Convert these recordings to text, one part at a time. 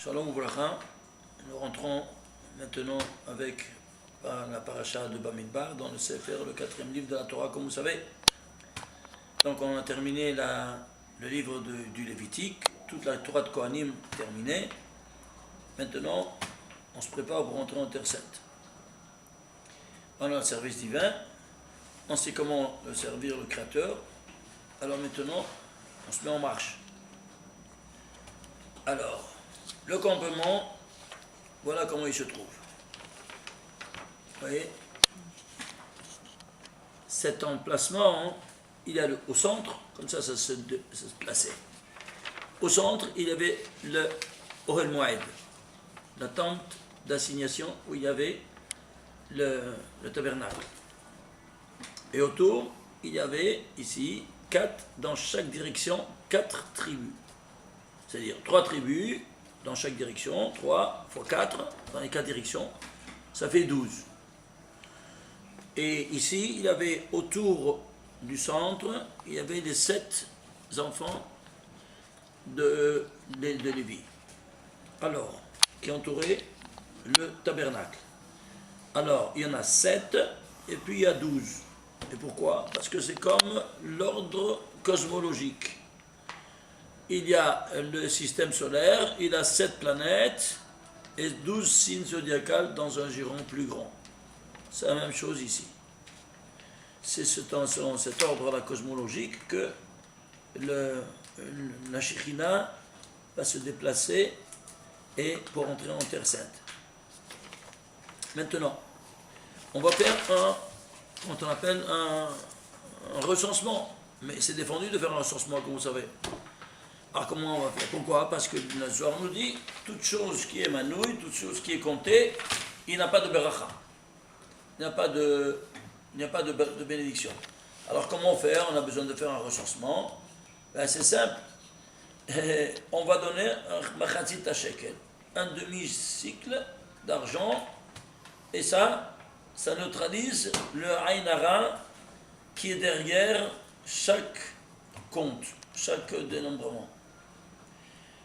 Shalom Ouvracha, nous rentrons maintenant avec la paracha de Bamidbar dans le Sefer, le 4e livre de la Torah, comme vous savez. Donc on a terminé le livre du Lévitique, toute la Torah de Kohanim terminée. Maintenant, on se prépare pour rentrer en Terre Sainte. On a le service divin, on sait comment servir le Créateur. Alors maintenant, on se met en marche. Alors, le campement, voilà comment il se trouve. Vous voyez, cet emplacement, il y a au centre, comme ça se plaçait. Au centre, il y avait le Ohel Moed, la tente d'assignation où il y avait le tabernacle. Et autour, il y avait ici 4, dans chaque direction, 4 tribus. C'est-à-dire 3 tribus dans chaque direction, 3 x 4 dans les 4 directions, ça fait 12. Et ici, il y avait autour du centre, il y avait les 7 enfants de Lévi. Alors, qui entouraient le tabernacle. Alors, il y en a 7 et puis il y a 12. Et pourquoi? Parce que c'est comme l'ordre cosmologique. Il y a le système solaire, il a 7 planètes et 12 signes zodiacales dans un giron plus grand. C'est la même chose ici. C'est selon cet ordre-là cosmologique que la Shekhinah va se déplacer et pour entrer en Terre Sainte. Maintenant, on va faire on appelle un recensement. Mais c'est défendu de faire un recensement, comme vous savez. Alors comment on va faire? Pourquoi? Parce que le Zohar nous dit, toute chose qui est manouille, toute chose qui est comptée, il n'a pas de beracha. Il n'y a pas de bénédiction. Alors comment faire? On a besoin de faire un recensement. Ben, c'est simple. On va donner un machatzit shekel, un demi-cycle d'argent, et ça neutralise le ayn hara qui est derrière chaque compte, chaque dénombrement.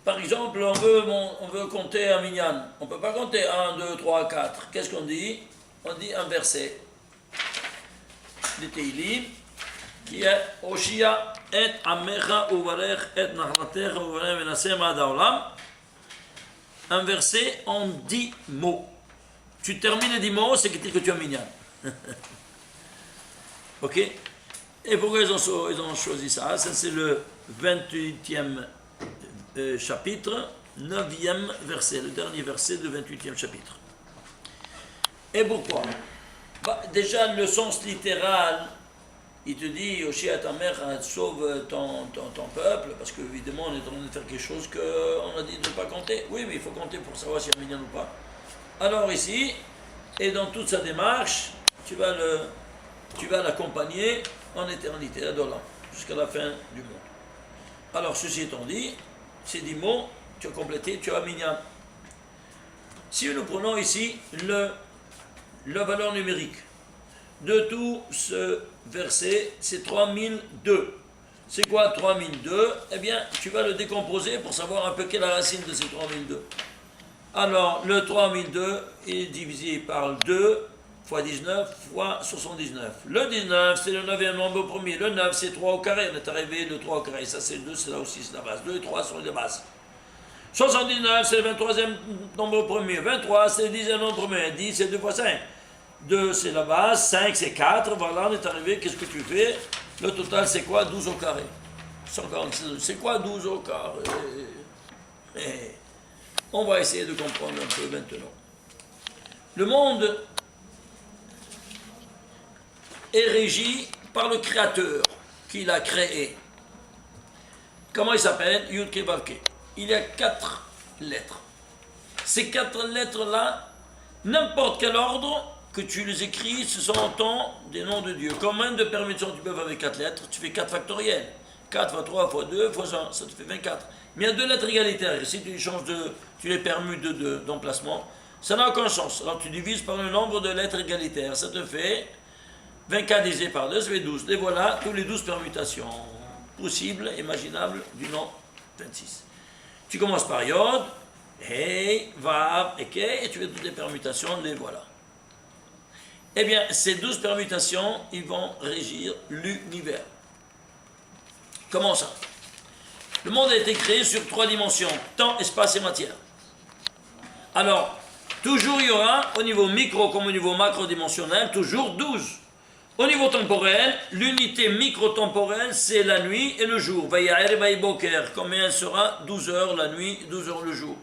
Par exemple, on veut compter un minyan. On ne peut pas compter 1, 2, 3, 4. Qu'est-ce qu'on dit? On dit un verset. Le Teilim, qui est Oshia et Amecha uvarech et nachlatecha uvarech menasem ad haolam. Un verset en 10 mots. Tu termines les 10 mots, c'est que tu as minyan. Ok? Et pourquoi ils ont choisi ça? Ça, c'est le 28e chapitre, 9e verset, le dernier verset du 28e chapitre. Et pourquoi? Déjà, le sens littéral, il te dit, Oshia ta mère, sauve ton peuple, parce qu'évidemment, on est en train de faire quelque chose qu'on a dit de ne pas compter. Oui, mais il faut compter pour savoir s'il y a minyan ou pas. Alors ici, et dans toute sa démarche, tu vas l'accompagner en éternité, Adolam, jusqu'à la fin du monde. Alors, ceci étant dit, ces 10 mots, tu as complété, tu as minyan. Si nous prenons ici la valeur numérique de tout ce verset, c'est 3002. C'est quoi 3002? Eh bien, tu vas le décomposer pour savoir un peu quelle est la racine de ces 3002. Alors, le 3002 est divisé par 2 fois 19 fois 79. Le 19, c'est le 9e nombre premier. Le 9, c'est 3 au carré. On est arrivé le 3 au carré. Ça, c'est 2, c'est là aussi, c'est la base. 2 et 3 sont les bases. 79, c'est le 23e nombre premier. 23, c'est le 10e nombre premier. 10, c'est 2 fois 5. 2, c'est la base. 5, c'est 4. Voilà, on est arrivé. Qu'est-ce que tu fais? Le total, c'est quoi? 12 au carré. 146. C'est quoi 12 au carré? On va essayer de comprendre un peu maintenant. Le monde est régi par le Créateur qui l'a créé. Comment il s'appelle? Yud-Ke Vav-Ke. Il y a 4 lettres. Ces 4 lettres-là, n'importe quel ordre que tu les écris, ce sont autant des noms de Dieu. Combien de permutations tu peux faire avec 4 lettres? Tu fais 4 factoriels. 4 fois 3 fois 2 fois 100, ça te fait 24. Mais il y a 2 lettres égalitaires. Si tu changes tu les permutes d'emplacement, ça n'a aucun sens. Alors tu divises par le nombre de lettres égalitaires. Ça te fait 24 divisé par 2, ça fait 12. Et voilà tous les 12 permutations possibles, imaginables du nom 26. Tu commences par Yod, Hey, Vav et Kei, et tu fais toutes les permutations, les voilà. Eh bien, ces 12 permutations, ils vont régir l'univers. Comment ça? Le monde a été créé sur 3 dimensions, temps, espace et matière. Alors, toujours il y aura, au niveau micro comme au niveau macro-dimensionnel, toujours 12. Au niveau temporel, l'unité micro-temporelle, c'est la nuit et le jour. Combien elle sera? 12 heures la nuit, 12 heures le jour.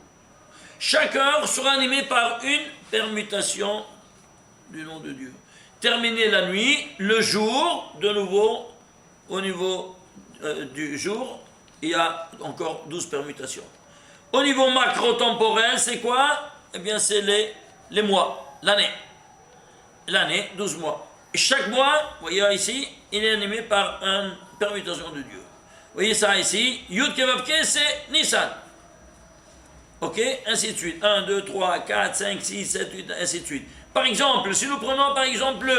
Chaque heure sera animée par une permutation du nom de Dieu. Terminer la nuit, le jour, de nouveau, au niveau du jour, il y a encore 12 permutations. Au niveau macro-temporel, c'est quoi? Eh bien, c'est les mois, l'année. L'année, 12 mois. Et chaque mois, vous voyez ici, il est animé par une permutation de Dieu. Vous voyez ça ici, Yud Kevavke, c'est Nissan. Ok, ainsi de suite. 1, 2, 3, 4, 5, 6, 7, 8, ainsi de suite. Par exemple, si nous prenons par exemple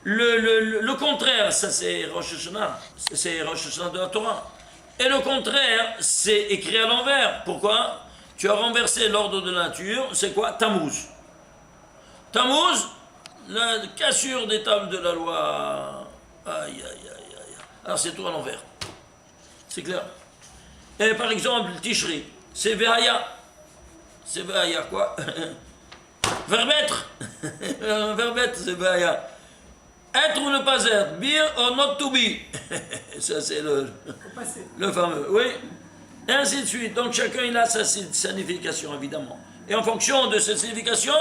le contraire, ça c'est Rosh Hashanah, c'est Rosh Hashanah de la Torah. Et le contraire, c'est écrit à l'envers. Pourquoi? Tu as renversé l'ordre de la nature, c'est quoi? Tammuz. Tammuz, la cassure des tables de la loi. Aïe, aïe, aïe, aïe. Alors c'est tout à l'envers. C'est clair. Et par exemple, Tishri, c'est Vehaya. C'est Vehaya quoi? Verbe-être. Verbe-être, c'est Vehaya. Être ou ne pas être, be or not to be. Ça, c'est le fameux, oui. Et ainsi de suite. Donc, chacun, il a sa signification, évidemment. Et en fonction de cette signification,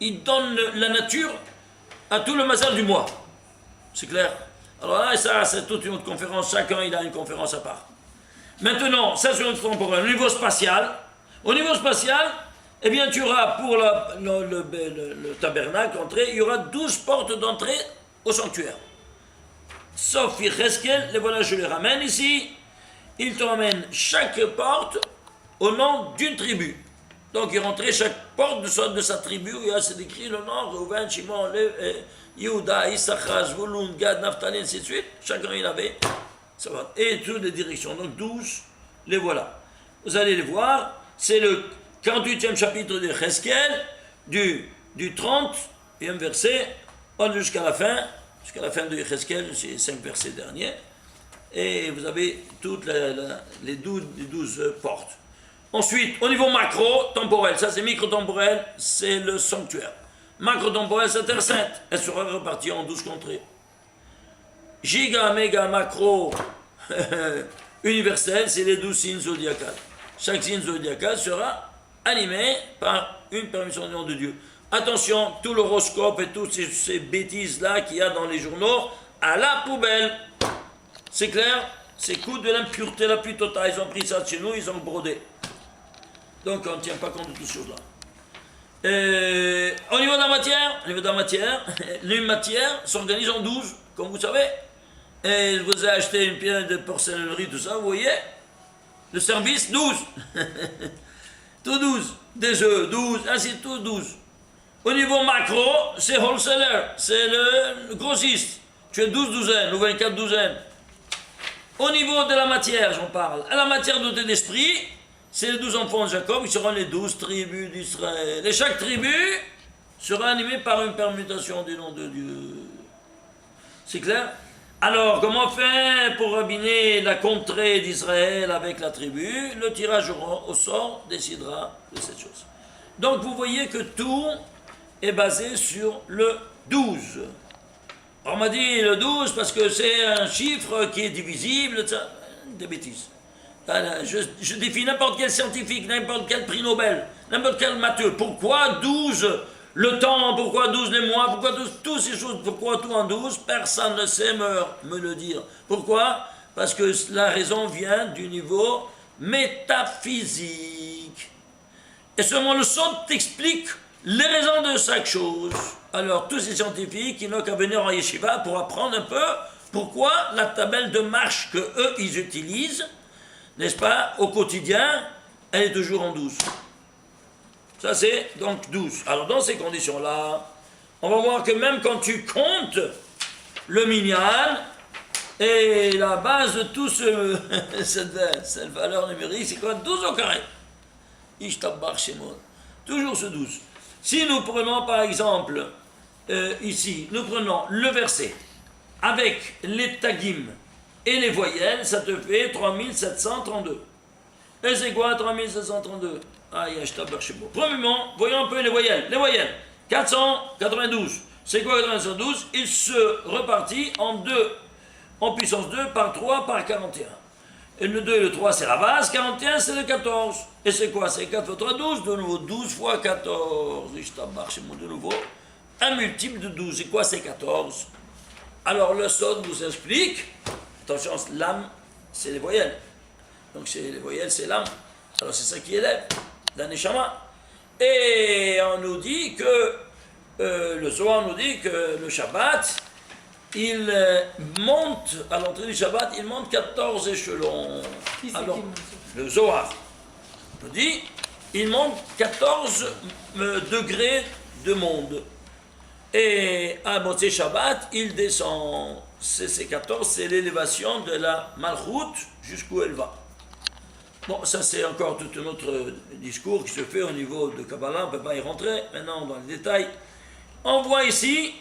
il donne la nature à tout le mazal du mois. C'est clair? Alors là, ça, c'est toute une autre conférence. Chacun, il a une conférence à part. Maintenant, ça, c'est notre temporel. Au niveau spatial, eh bien, tu auras pour le tabernacle, entrée, il y aura 12 portes d'entrée au sanctuaire. Sauf Yecheskel, les voilà, je les ramène ici. Ils te ramènent chaque porte au nom d'une tribu. Donc il rentrait chaque porte de sa tribu, où c'est écrit le nom, Reuven, Shimon, Yehuda, Issachar, Zvulun, Gad, Naphtali, ainsi de suite. Chacun il avait, ça va, et toutes les directions. Donc 12, les voilà. Vous allez les voir, c'est le 48e chapitre de Yecheskel, du 30e verset, jusqu'à la fin de Yecheskel, c'est 5 versets derniers, et vous avez toutes les 12 portes. Ensuite, au niveau macro-temporel, ça c'est micro-temporel, c'est le sanctuaire. Macro-temporel, c'est Terre Sainte, elle sera répartie en 12 contrées. Giga, méga, macro, universel, c'est les 12 signes zodiacales. Chaque signe zodiacal sera animé par une permission du nom de Dieu. Attention, tout l'horoscope et toutes ces bêtises-là qu'il y a dans les journaux, à la poubelle. C'est clair? C'est coup de l'impureté la plus totale. Ils ont pris ça de chez nous, ils ont brodé. Donc on ne tient pas compte de toutes ces choses-là. Au niveau de la matière, les matières s'organisent en 12, comme vous savez. Et je vous ai acheté une pièce de porcelainerie, tout ça, vous voyez? Le service, 12. Tout 12. Des œufs, 12, ainsi de tout, 12. Au niveau macro, c'est wholesaler, c'est le grossiste. Tu as 12 douzaines ou 24 douzaines. Au niveau de la matière, j'en parle. À la matière dotée d'esprit, c'est les 12 enfants de Jacob, ils seront les 12 tribus d'Israël. Et chaque tribu sera animée par une permutation du nom de Dieu. C'est clair? Alors, comment faire pour rabbiner la contrée d'Israël avec la tribu? Le tirage au sort décidera de cette chose. Donc, vous voyez que tout est basé sur le 12. On m'a dit le 12 parce que c'est un chiffre qui est divisible, des bêtises. Je défie n'importe quel scientifique, n'importe quel prix Nobel, n'importe quel matheux. Pourquoi 12 le temps? Pourquoi 12 les mois? Pourquoi 12 toutes ces choses? Pourquoi tout en 12? Personne ne sait me le dire. Pourquoi? Parce que la raison vient du niveau métaphysique. Et seulement le son t'explique les raisons de chaque chose. Alors, tous ces scientifiques, ils n'ont qu'à venir en yeshiva pour apprendre un peu pourquoi la tabelle de marche que eux, ils utilisent, n'est-ce pas, au quotidien, elle est toujours en 12. Ça, c'est donc 12. Alors, dans ces conditions-là, on va voir que même quand tu comptes le minyan, et la base de tout cette valeur numérique, c'est quoi? 12 au carré. Ishtabach Shemot. Toujours ce 12. Si nous prenons par exemple, ici, nous prenons le verset avec les tagim et les voyelles, ça te fait 3732. Et c'est quoi 3732? Premièrement, voyons un peu les voyelles. Les voyelles, 492. C'est quoi 492? Il se repartit en 2, en puissance 2, par 3, par 41. Et le 2 et le 3, c'est la base, 41, c'est le 14. Et c'est quoi? C'est 4 fois 3, 12, de nouveau, 12 fois 14. De nouveau, un multiple de 12. Et quoi, c'est 14? Alors, le Sod nous explique, attention, l'âme, c'est les voyelles. Donc, les voyelles, c'est l'âme. Alors, c'est ça qui élève, la Neshama. Et on nous dit que, le Zohar nous dit que le Shabbat, il monte, à l'entrée du Shabbat, il monte 14 échelons. Alors, le Zohar nous dit, il monte 14 degrés de monde. Et à Motzei Shabbat, il descend. C'est 14, c'est l'élévation de la Malchut jusqu'où elle va. Bon, ça c'est encore tout un autre discours qui se fait au niveau de Kabbalah, on ne peut pas y rentrer maintenant dans les détails. On voit ici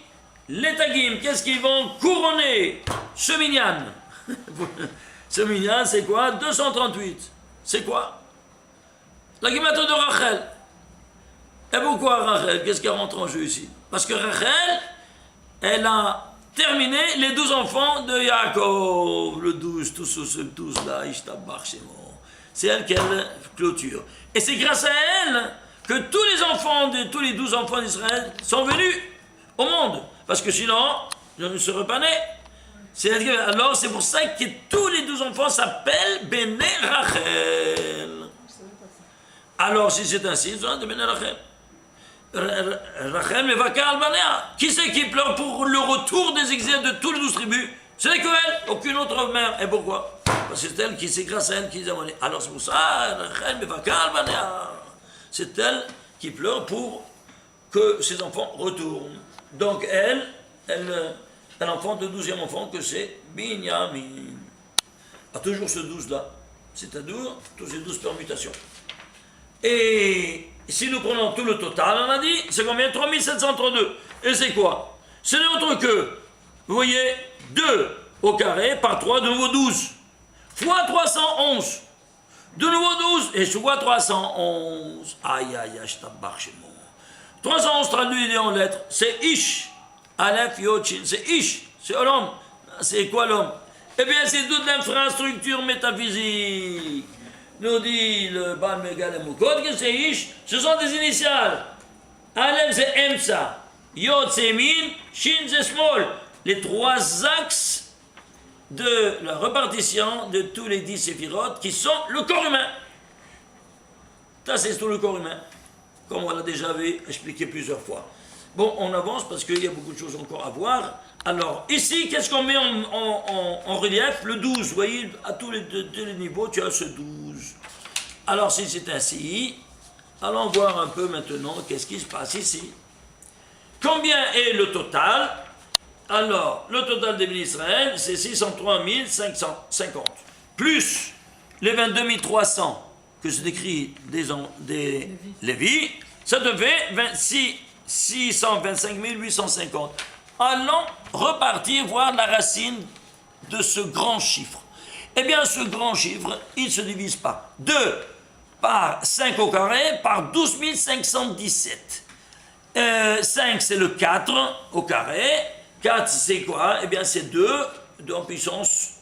les Tagim, qu'est-ce qu'ils vont couronner ce minyan? Ce minyan, c'est quoi? 238. C'est quoi? La Gematria de Rachel. Et pourquoi Rachel? Qu'est-ce qui rentre en jeu ici? Parce que Rachel, elle a terminé les 12 enfants de Yaakov. Le 12, tous ce 12 là, Ishtabach Shemo. C'est elle qu'elle clôture. Et c'est grâce à elle que tous les enfants, tous les 12 enfants d'Israël sont venus au monde. Parce que sinon, ils ne seraient pas nés. Alors c'est pour ça que tous les 12 enfants s'appellent Béné Rachel. Alors si c'est ainsi, ils sont de Béné Rachel. Rachel Mevaka Albanea. Qui c'est qui pleure pour le retour des exils de tous les 12 tribus? Ce n'est que elle, aucune autre mère. Et pourquoi? Parce que c'est elle qui, c'est grâce à elle qu'ils ont amené. Alors c'est pour ça, Rachel Mevaka Albanea. C'est elle qui pleure pour que ses enfants retournent. Donc elle enfante le 12e enfant que c'est Binyamin. A toujours ce 12-là. C'est-à-dire tous ces 12 permutations. Et si nous prenons tout le total, on a dit, c'est combien? 3732. Et c'est quoi? Ce n'est autre que, vous voyez, 2 au carré par 3, de nouveau 12. Fois 311. De nouveau 12. Et fois 311. Aïe, aïe, aïe, je t'embarque chez moi. 311 traduit en lettres, c'est Ish. Aleph, Yod, Shin, c'est Ish. C'est l'homme. C'est quoi l'homme? Eh bien, c'est toute l'infrastructure métaphysique. Nous dit le Baal Megal et Mukot que c'est Ish, ce sont des initiales. Aleph c'est Emsa, Yod c'est Min, Shin c'est Small. Les 3 axes de la répartition de tous les 10 séphirotes qui sont le corps humain. Ça c'est tout le corps humain, comme on l'a déjà vu expliqué plusieurs fois. Bon, on avance parce qu'il y a beaucoup de choses encore à voir. Alors, ici, qu'est-ce qu'on met en relief? Le 12, vous voyez, à tous les niveaux, tu as ce 12. Alors, si c'est ainsi, allons voir un peu maintenant qu'est-ce qui se passe ici. Combien est le total? Alors, le total des bénis Israël, c'est 603 550. Plus les 22 300 que c'est écrit des Lévis, ça te fait 625 850. Allons repartir voir la racine de ce grand chiffre. Eh bien, ce grand chiffre, il se divise par 2 par 5 au carré par 12 517. 5, c'est le 4 au carré. 4, c'est quoi? Eh bien, c'est 2 en puissance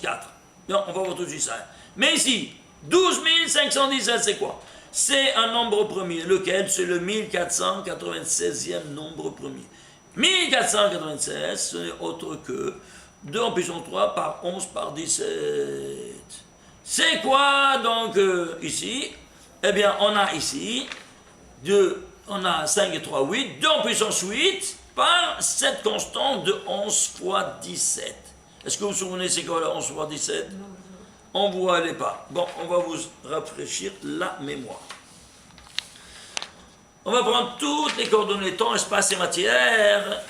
4. Non, on va voir tout de suite ça. Mais ici, 12 517, c'est quoi? C'est un nombre premier, lequel? C'est le 1496e nombre premier. 1496, ce n'est autre que 2 en puissance 3 par 11 par 17. C'est quoi donc ici? Eh bien, on a ici, on a 5 et 3, 8, 2 en puissance 8 par cette constante de 11 fois 17. Est-ce que vous vous souvenez c'est quoi le 11 fois 17? On ne vous allez pas. Bon, on va vous rafraîchir la mémoire. On va prendre toutes les coordonnées temps, espace et matière,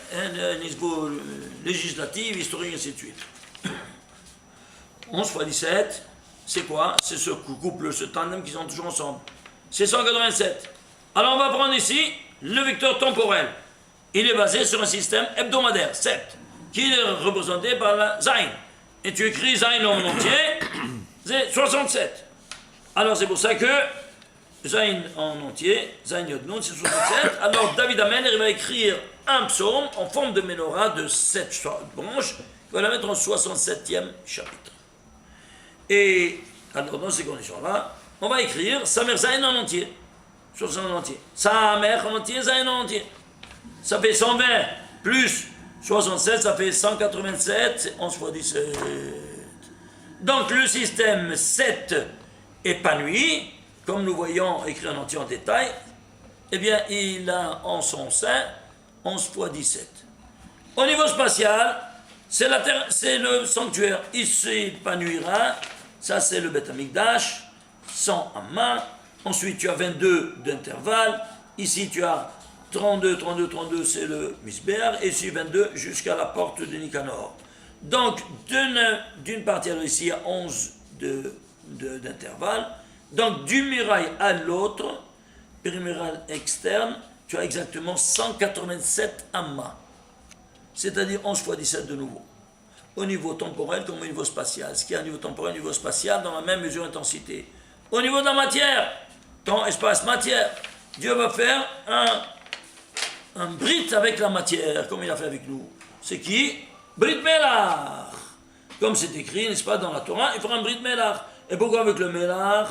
niveau législatif, historique, et ainsi de suite. 11 fois 17, c'est quoi? C'est ce couple, ce tandem qui sont toujours ensemble. c'est 187. Alors on va prendre ici le vecteur temporel. Il est basé sur un système hebdomadaire, 7, qui est représenté par la Zain. Et tu écris Zain en entier, c'est 67. Alors c'est pour ça que Zain en entier, Zain Yod Nun, c'est 67. Alors David Ameller, il va écrire un psaume en forme de menorah de 7 branches, il va la mettre en 67e chapitre. Et alors dans ces conditions-là, on va écrire Samer Zain en entier, 60 en entier. Samer en entier, Zain en entier. Ça fait 120 plus 67, ça fait 187, c'est 11 fois 17. Donc le système 7 épanoui, comme nous voyons écrit en entier en détail, eh bien il a en son sein 11 fois 17. Au niveau spatial, c'est le sanctuaire, il s'épanouira, ça c'est le Beth Amikdash, 100 en main, ensuite tu as 22 d'intervalle, ici tu as 32, 32, 32, c'est le Misber, et ici 22 jusqu'à la porte de Nicanor. Donc, d'une partie, alors ici, il y a 11 d'intervalle. Donc, du muraille à l'autre, périmural externe, tu as exactement 187 amas. C'est-à-dire 11 fois 17 de nouveau. Au niveau temporel comme au niveau spatial. Ce qui est au niveau temporel, au niveau spatial, dans la même mesure d'intensité. Au niveau de la matière, temps, espace, matière, Dieu va faire un brit avec la matière, comme il a fait avec nous. C'est qui? Brit Melach. Comme c'est écrit, n'est-ce pas, dans la Torah, il fera un brit Melach. Et pourquoi avec le Melach?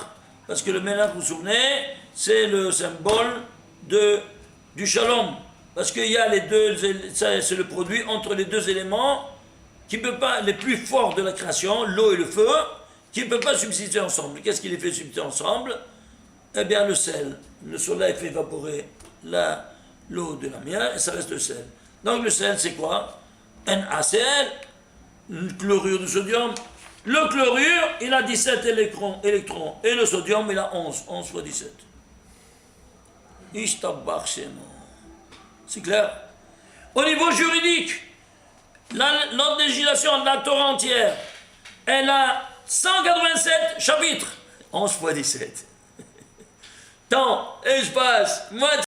Parce que le Melach, vous vous souvenez, c'est le symbole du Shalom. Parce qu'il y a les deux, c'est le produit entre les deux éléments qui ne peut pas, les plus forts de la création, l'eau et le feu, qui ne peuvent pas subsister ensemble. Qu'est-ce qui les fait subsister ensemble? Eh bien, le sel. Le soleil fait évaporer l'eau de la mer et ça reste le sel. Donc le sel c'est quoi? NaCl, le chlorure de sodium. Le chlorure il a 17 électrons et le sodium il a 11 fois 17. C'est clair? Au niveau juridique, notre législation de la Torah entière, elle a 187 chapitres, 11 fois 17. Temps, espace, moitié.